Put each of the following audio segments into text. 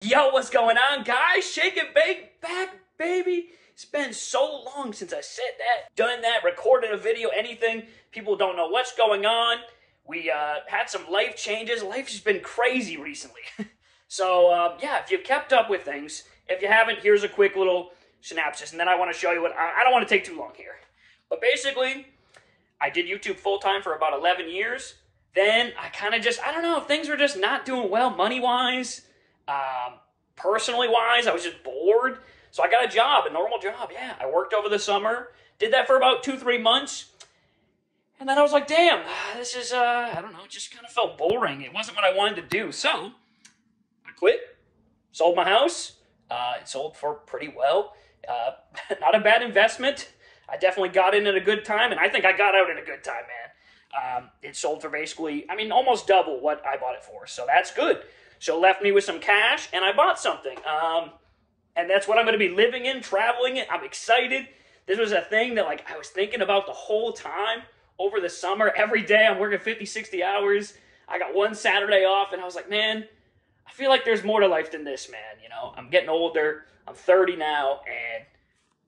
Yo, what's going on, guys? Shake and bake back, baby. It's been so long since I said that, done that, recorded a video, anything. People don't know what's going on. We had some life changes. Life has been crazy recently. So, yeah, if you've kept up with things, if you haven't, here's a quick little synopsis. And then I want to show you what, I don't want to take too long here. But basically, I did YouTube full-time for about 11 years. Then I kind of just, I don't know, things were just not doing well money-wise. Personally-wise, I was just bored. So I got a job, a normal job, yeah. I worked over the summer, did that for about 2-3 months. And then I was like, damn, this is, I don't know, it just kind of felt boring. It wasn't what I wanted to do. So I quit, sold my house. It sold for pretty well. Not a bad investment. I definitely got in at a good time, and I think I got out at a good time, man. It sold for basically, I mean, almost double what I bought it for. So that's good. So it left me with some cash, and I bought something. And that's what I'm going to be living in, traveling in. I'm excited. This was a thing that, like, I was thinking about the whole time over the summer. Every day I'm working 50, 60 hours. I got one Saturday off, and I was like, man, I feel like there's more to life than this, man. You know, I'm getting older. I'm 30 now, and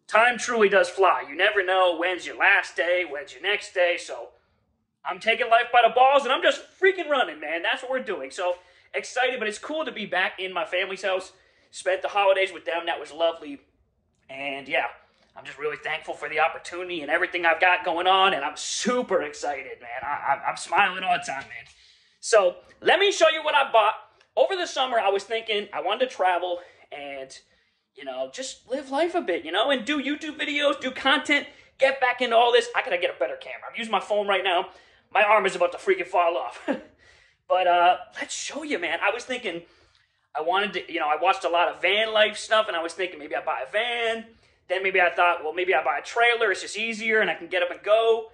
time truly does fly. You never know when's your last day, when's your next day. So I'm taking life by the balls, and I'm just freaking running, man. That's what we're doing. So excited, but it's cool to be back in my family's house. Spent the holidays with them. That was lovely. And yeah, I'm just really thankful for the opportunity and everything I've got going on, and I'm super excited, man. I'm smiling all the time, man. So let me show you what I bought. Over the summer, I was thinking I wanted to travel and, you know, just live life a bit, you know, and do YouTube videos, do content, get back into all this. I gotta get a better camera. I'm using my phone right now. My arm is about to freaking fall off. But let's show you, man. I was thinking I wanted to, you know, I watched a lot of van life stuff, and I was thinking maybe I buy a van. Then maybe I thought, well, maybe I buy a trailer. It's just easier, and I can get up and go.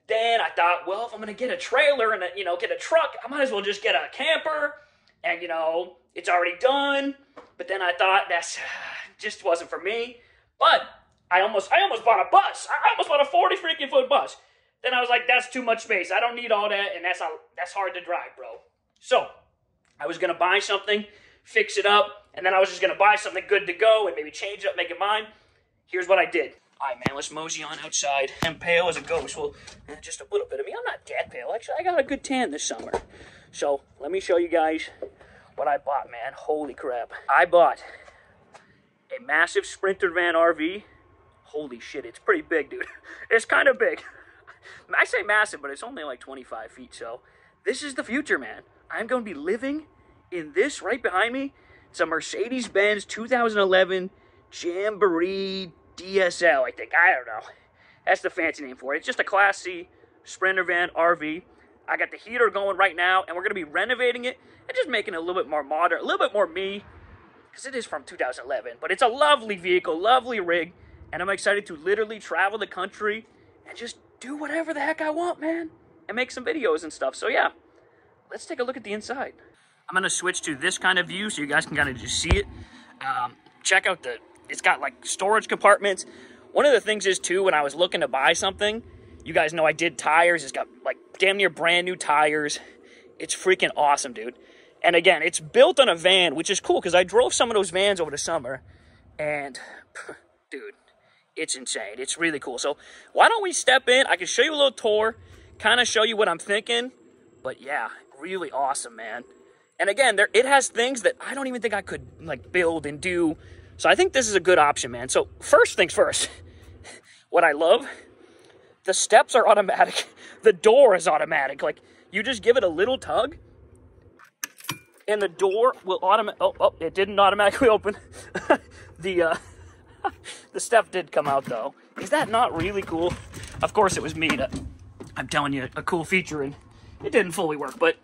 Then I thought, well, if I'm going to get a trailer and, you know, get a truck, I might as well just get a camper. And, you know, it's already done. But then I thought that's just wasn't for me. But I almost bought a bus. I almost bought a 40 freaking foot bus. Then I was like, that's too much space. I don't need all that, and that's hard to drive, bro. So I was going to buy something, fix it up, and then I was just going to buy something good to go and maybe change it up, make it mine. Here's what I did. All right, man, let's mosey on outside. I'm pale as a ghost. Well, just a little bit of me. I'm not that pale. Actually, I got a good tan this summer. So let me show you guys what I bought, man. Holy crap. I bought a massive Sprinter van RV. Holy shit, it's pretty big, dude. It's kind of big. I say massive, but it's only like 25 feet, so this is the future, man. I'm going to be living in this right behind me. It's a Mercedes-Benz 2011 Jamboree DSL, I think. I don't know. That's the fancy name for it. It's just a Class C Sprinter van RV. I got the heater going right now, and we're going to be renovating it and just making it a little bit more modern, a little bit more me, because it is from 2011. But it's a lovely vehicle, lovely rig, and I'm excited to literally travel the country and just do whatever the heck I want, man, and make some videos and stuff. So yeah, let's take a look at the inside. I'm gonna switch to this kind of view so you guys can kind of just see it. Check out it's got like storage compartments. One of the things is too, when I was looking to buy something, you guys know I did tires. It's got like damn near brand new tires. It's freaking awesome, dude. And again, it's built on a van, which is cool because I drove some of those vans over the summer, and dude, it's insane. It's really cool. So why don't we step in? I can show you a little tour, kind of show you what I'm thinking. But yeah, really awesome, man. And again, it has things that I don't even think I could like build and do. So I think this is a good option, man. So first things first, what I love, the steps are automatic. The door is automatic. Like you just give it a little tug and the door will oh, it didn't automatically open. The step did come out, though. Is that not really cool? Of course, it was me that I'm telling you a cool feature, and it didn't fully work. But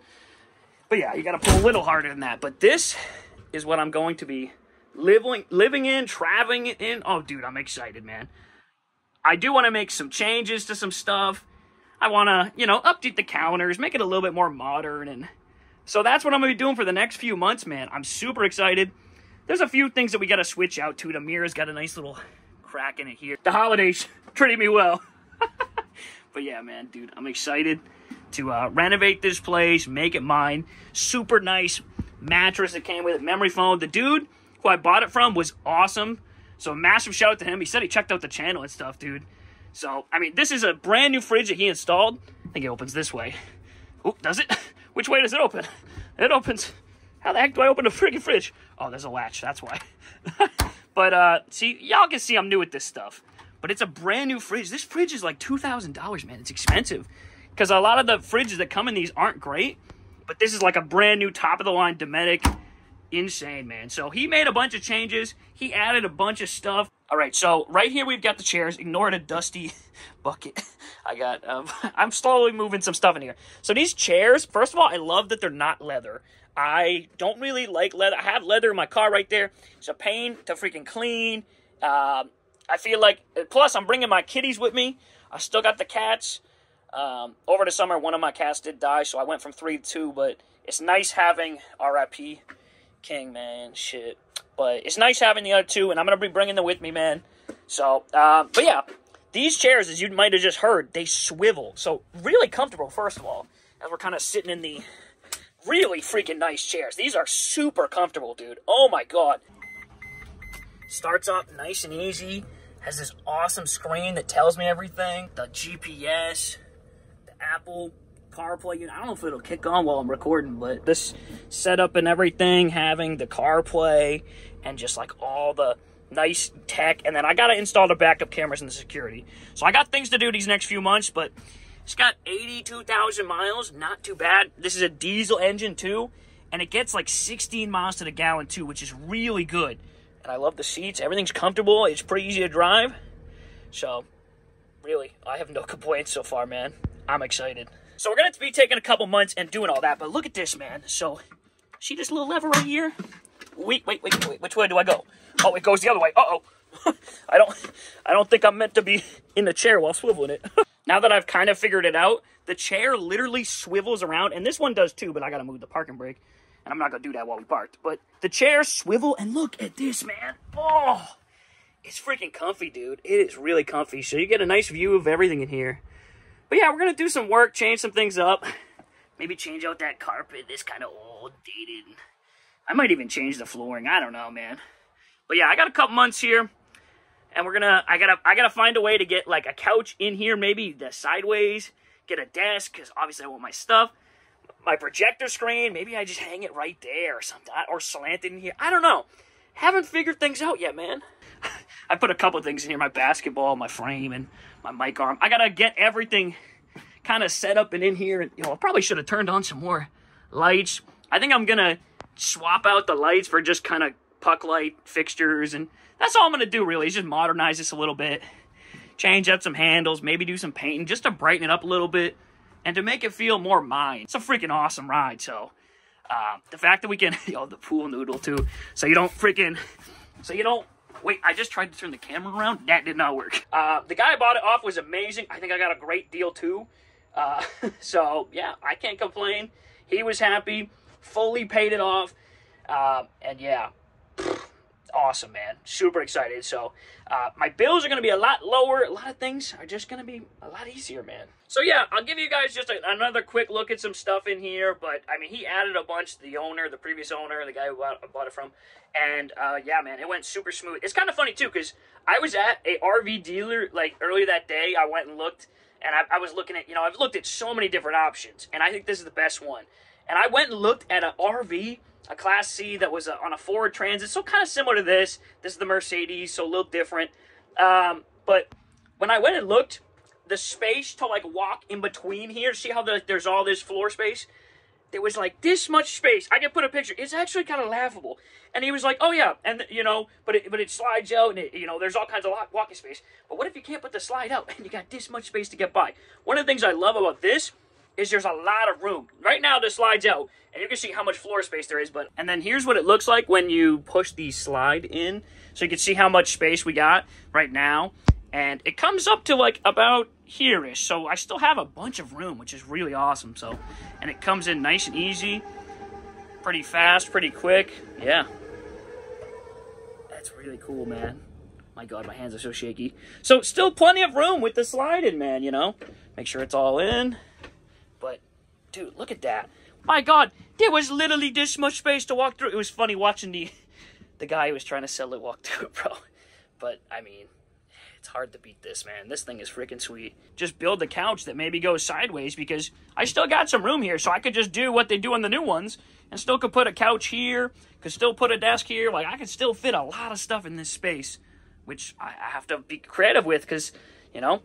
yeah, you got to pull a little harder than that. But this is what I'm going to be living in, traveling in. Oh, dude, I'm excited, man. I do want to make some changes to some stuff. I want to, you know, update the counters, make it a little bit more modern. And so that's what I'm going to be doing for the next few months, man. I'm super excited. There's a few things that we got to switch out to. The mirror's got a nice little crack in it here. The holidays treated me well. But yeah, man, dude, I'm excited to renovate this place, make it mine. Super nice mattress that came with it, memory foam. The dude who I bought it from was awesome. So a massive shout out to him. He said he checked out the channel and stuff, dude. So, I mean, this is a brand new fridge that he installed. I think it opens this way. Oh, does it? Which way does it open? It opens. How the heck do I open a freaking fridge? Oh, there's a latch. That's why. But, see, y'all can see I'm new at this stuff. But it's a brand new fridge. This fridge is like $2,000, man. It's expensive. Because a lot of the fridges that come in these aren't great. But this is like a brand new top-of-the-line Dometic. Insane, man. So he made a bunch of changes. He added a bunch of stuff. All right, so right here we've got the chairs. Ignore the dusty bucket. I'm slowly moving some stuff in here. So these chairs, first of all, I love that they're not leather. I don't really like leather. I have leather in my car right there. It's a pain to freaking clean. I feel like, plus I'm bringing my kitties with me. I still got the cats. Over the summer, one of my cats did die, so I went from 3 to 2, but it's nice having RIP King, man, shit. But it's nice having the other 2, and I'm going to be bringing them with me, man. So, but yeah, these chairs, as you might have just heard, they swivel. So, really comfortable, first of all, as we're kind of sitting in the really freaking nice chairs. These are super comfortable, dude. Oh, my God. Starts up nice and easy. Has this awesome screen that tells me everything. The GPS, the Apple CarPlay. I don't know if it'll kick on while I'm recording, but this setup and everything, having the CarPlay and just like all the nice tech. And then I got to install the backup cameras and the security. So I got things to do these next few months, but it's got 82,000 miles. Not too bad. This is a diesel engine too, and it gets like 16 miles to the gallon too, which is really good. And I love the seats. Everything's comfortable. It's pretty easy to drive. So, really, I have no complaints so far, man. I'm excited. So we're going to be taking a couple months and doing all that. But look at this, man. So, see this little lever right here? Wait. Which way do I go? Oh, it goes the other way. Uh-oh. I don't think I'm meant to be in the chair while swiveling it. Now that I've kind of figured it out, the chair literally swivels around. And this one does too, but I got to move the parking brake. And I'm not going to do that while we parked. But the chairs swivel, and look at this, man. Oh, it's freaking comfy, dude. It is really comfy. So you get a nice view of everything in here. But yeah, we're going to do some work, change some things up. Maybe change out that carpet. This kind of old, dated. I might even change the flooring. I don't know, man. But yeah, I got a couple months here. And we're going to, I gotta find a way to get like a couch in here, maybe the sideways. Get a desk, because obviously I want my stuff. My projector screen, maybe I just hang it right there or something, or slant it in here. I don't know. Haven't figured things out yet, man. I put a couple things in here, my basketball, my frame, and my mic arm. I gotta get everything kind of set up and in here. And, I probably should have turned on some more lights. I think I'm gonna swap out the lights for just kind of puck light fixtures, and that's all I'm gonna do, really, is just modernize this a little bit. Change up some handles, maybe do some painting, just to brighten it up a little bit. And to make it feel more mine. It's a freaking awesome ride, so the fact that we can, the pool noodle too, so you don't, wait, I just tried to turn the camera around, that did not work. The guy I bought it off was amazing. I think I got a great deal too. So yeah, I can't complain. He was happy, fully paid it off, and yeah, awesome, man. Super excited. So my bills are going to be a lot lower. A lot of things are just going to be a lot easier, man. So yeah, I'll give you guys just another quick look at some stuff in here. But I mean, he added a bunch. The previous owner, the guy who I bought it from. And yeah, man, it went super smooth. It's kind of funny too, because I was at a RV dealer like earlier that day. I went and looked, and I was looking at, I've looked at so many different options, and I think this is the best one. And I went and looked at an RV, a Class C that was on a Ford Transit, so kind of similar to this. This is the Mercedes, so a little different. But when I went and looked, the space to like walk in between here, see how there's all this floor space? There was like this much space. I can put a picture. It's actually kind of laughable. And he was like, oh yeah, and but it slides out, and there's all kinds of walking space. But what if you can't put the slide out and you got this much space to get by? One of the things I love about this is there's a lot of room. Right now, this slides out, and you can see how much floor space there is. And then here's what it looks like when you push the slide in. So you can see how much space we got right now. And it comes up to like about here-ish. So I still have a bunch of room, which is really awesome. So, and it comes in nice and easy, pretty fast, pretty quick. Yeah. That's really cool, man. My God, my hands are so shaky. So still plenty of room with the slide in, man, Make sure it's all in. But, dude, look at that. My God, There was literally this much space to walk through. It was funny watching the guy who was trying to sell it walk through it, bro. But, I mean, it's hard to beat this, man. This thing is freaking sweet. Just build a couch that maybe goes sideways because I still got some room here, so I could just do what they do on the new ones and still could put a couch here, could still put a desk here. Like, I could still fit a lot of stuff in this space, which I have to be creative with because, you know,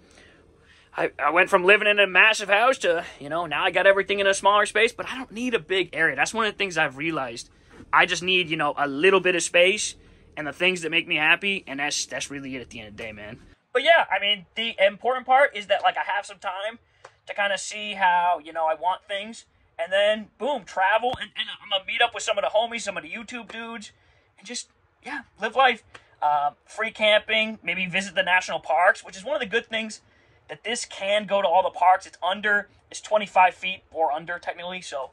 I went from living in a massive house to, you know, now I got everything in a smaller space, but I don't need a big area. That's one of the things I've realized. I just need, you know, a little bit of space and the things that make me happy, and that's really it at the end of the day, man. But yeah, I mean, the important part is that, like, I have some time to kind of see how, you know, I want things, and then, boom, travel, and I'm going to meet up with some of the homies, some of the YouTube dudes, and just, yeah, live life. Free camping, maybe visit the national parks, which is one of the good things that this can go to all the parks. It's 25 feet or under, technically, so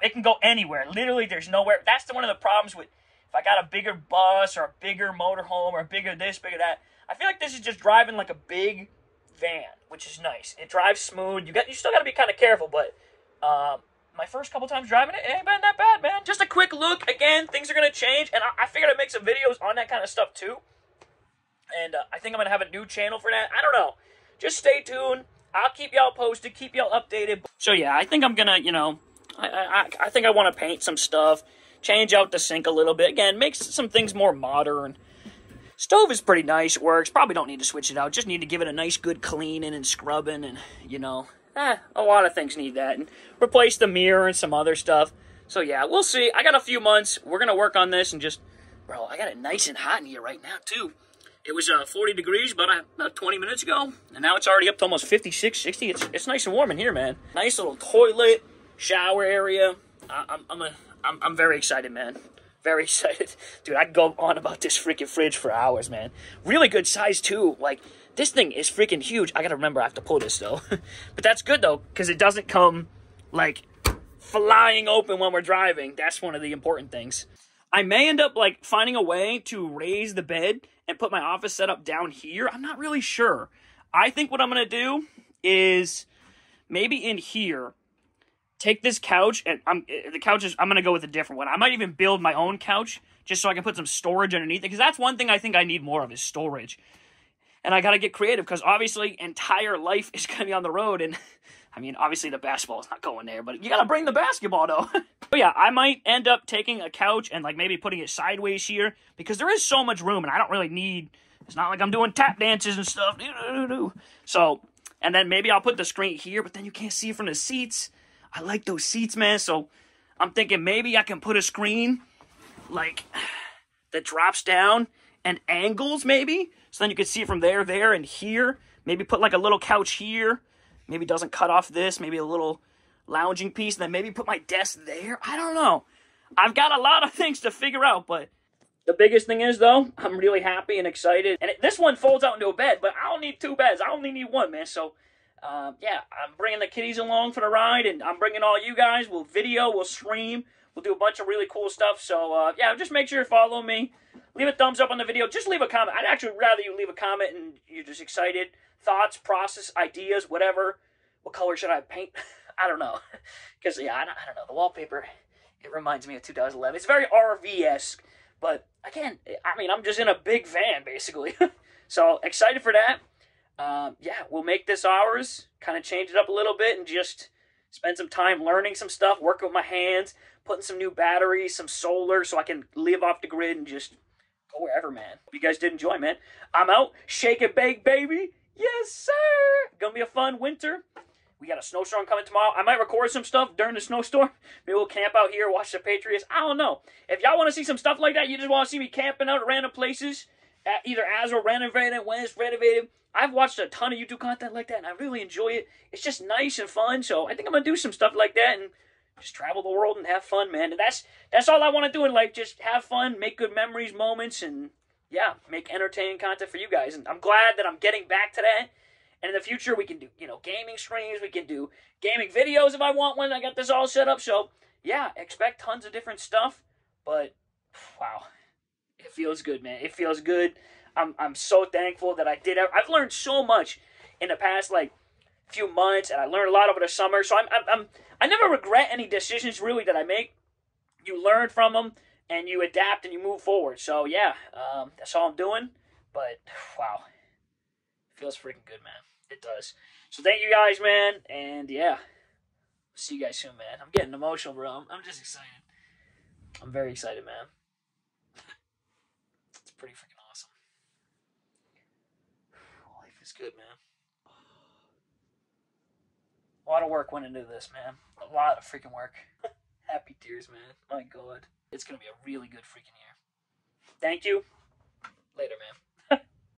it can go anywhere. Literally, there's nowhere. That's one of the problems with, if I got a bigger bus or a bigger motorhome or a bigger this, bigger that, I feel like this is just driving like a big van, which is nice. It drives smooth. You still got to be kind of careful, but my first couple times driving it ain't been that bad, man. Just a quick look. Again, things are going to change, and I figured I'd make some videos on that kind of stuff, too. And I think I'm going to have a new channel for that. I don't know. Just stay tuned. I'll keep y'all posted, keep y'all updated. So yeah, I think I'm gonna, you know, I think I want to paint some stuff, change out the sink a little bit. Again, make some things more modern. Stove is pretty nice, it works. Probably don't need to switch it out. Just need to give it a nice good cleaning and scrubbing, and, you know, a lot of things need that. And replace the mirror and some other stuff. So yeah, we'll see. I got a few months. We're gonna work on this and just, bro, I got it nice and hot in here right now too. It was 40 degrees about 20 minutes ago, and now it's already up to almost 56, 60. It's nice and warm in here, man. Nice little toilet, shower area. I'm very excited, man. Very excited. Dude, I could go on about this freaking fridge for hours, man. Really good size, too. Like, this thing is freaking huge. I gotta remember I have to pull this, though. But that's good, though, because it doesn't come, like, flying open when we're driving. That's one of the important things. I may end up, like, finding a way to raise the bed and put my office setup down here. I'm not really sure. I think what I'm going to do is maybe in here, take this couch, and I'm going to go with a different one. I might even build my own couch just so I can put some storage underneath it, because that's one thing I think I need more of is storage. And I got to get creative, because obviously entire life is going to be on the road, and I mean, obviously the basketball is not going there, but you got to bring the basketball, though. But yeah, I might end up taking a couch and, like, maybe putting it sideways here, because there is so much room, and I don't really need, it's not like I'm doing tap dances and stuff. So, and then maybe I'll put the screen here, but then you can't see it from the seats. I like those seats, man, so I'm thinking maybe I can put a screen, like, that drops down and angles, maybe, so then you can see it from there, and here. Maybe put, like, a little couch here. Maybe doesn't cut off this, maybe a little lounging piece, and then maybe put my desk there. I don't know. I've got a lot of things to figure out, but the biggest thing is, though, I'm really happy and excited. And this one folds out into a bed, but I don't need two beds. I only need one, man. So, yeah, I'm bringing the kiddies along for the ride, and I'm bringing all you guys. We'll video, we'll stream, we'll do a bunch of really cool stuff. So, yeah, just make sure you follow me. Leave a thumbs up on the video. Just leave a comment. I'd actually rather you leave a comment and you're just excited. Thoughts, process, ideas, whatever. What color should I paint? I don't know. Because, yeah, I don't know. The wallpaper, it reminds me of 2011. It's very RV-esque. But, again, I mean, I'm just in a big van, basically. So, excited for that. Yeah, we'll make this ours. Kind of change it up a little bit and just spend some time learning some stuff. Working with my hands. Putting some new batteries, some solar, so I can live off the grid and just go wherever, man. Hope you guys did enjoy, man. I'm out. Shake and bake, baby. Yes, sir. Gonna be a fun winter. We got a snowstorm coming tomorrow. I might record some stuff during the snowstorm. Maybe we'll camp out here, watch the Patriots. I don't know. If y'all want to see some stuff like that, you just want to see me camping out at random places, either as we're renovating, when it's renovated. I've watched a ton of YouTube content like that, and I really enjoy it. It's just nice and fun, so I think I'm going to do some stuff like that and just travel the world and have fun, man. And that's all I want to do in life, just have fun, make good memories, moments, and yeah, make entertaining content for you guys. And I'm glad that I'm getting back to that. And in the future, we can do, you know, gaming streams. We can do gaming videos if I want one. I got this all set up. So, yeah, expect tons of different stuff. But, wow, it feels good, man. It feels good. I'm so thankful that I did. I've learned so much in the past, like, few months, and I learned a lot over the summer. So I never regret any decisions really that I make. You learn from them, and you adapt, and you move forward. So yeah, that's all I'm doing. But wow, it feels freaking good, man. It does. So thank you guys, man, and yeah, see you guys soon, man. I'm getting emotional, bro. I'm just excited. I'm very excited, man. It's pretty freaking awesome. Life is good, man. A lot of work went into this, man. A lot of freaking work. Happy tears, man. My God. It's going to be a really good freaking year. Thank you. Later, man.